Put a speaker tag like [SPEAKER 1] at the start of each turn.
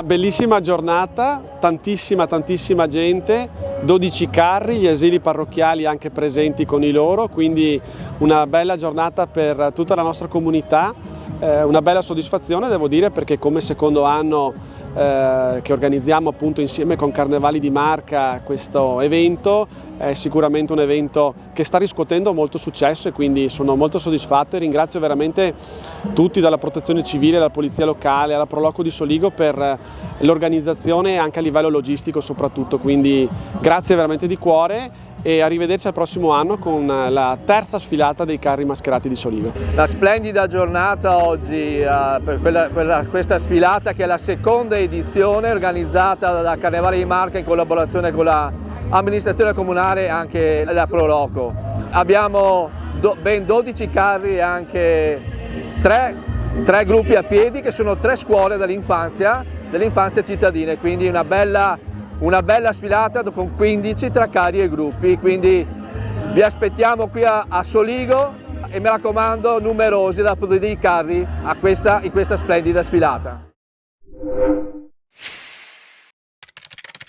[SPEAKER 1] bellissima giornata, tantissima gente, 12 carri, gli asili parrocchiali anche presenti con i loro, quindi una bella giornata per tutta la nostra comunità, una bella soddisfazione devo dire, perché come secondo anno che organizziamo appunto insieme con Carnevali di Marca questo evento, è sicuramente un evento che sta riscuotendo molto successo e quindi sono molto soddisfatto e ringrazio veramente tutti, dalla Protezione Civile, alla Polizia Locale, alla Proloco di Soligo, per l'organizzazione anche a livello logistico soprattutto, quindi grazie veramente di cuore e arrivederci al prossimo anno con la terza sfilata dei carri mascherati di Soligo.
[SPEAKER 2] Una splendida giornata oggi per questa sfilata, che è la seconda edizione organizzata da Carnevali di Marca in collaborazione con l'amministrazione comunale e anche la Proloco. Abbiamo ben 12 carri e anche tre gruppi a piedi, che sono 3 scuole dell'infanzia cittadine, quindi una bella sfilata con 15 tra carri e gruppi, quindi vi aspettiamo qui a Soligo e mi raccomando numerosi da produrre i carri in questa splendida sfilata.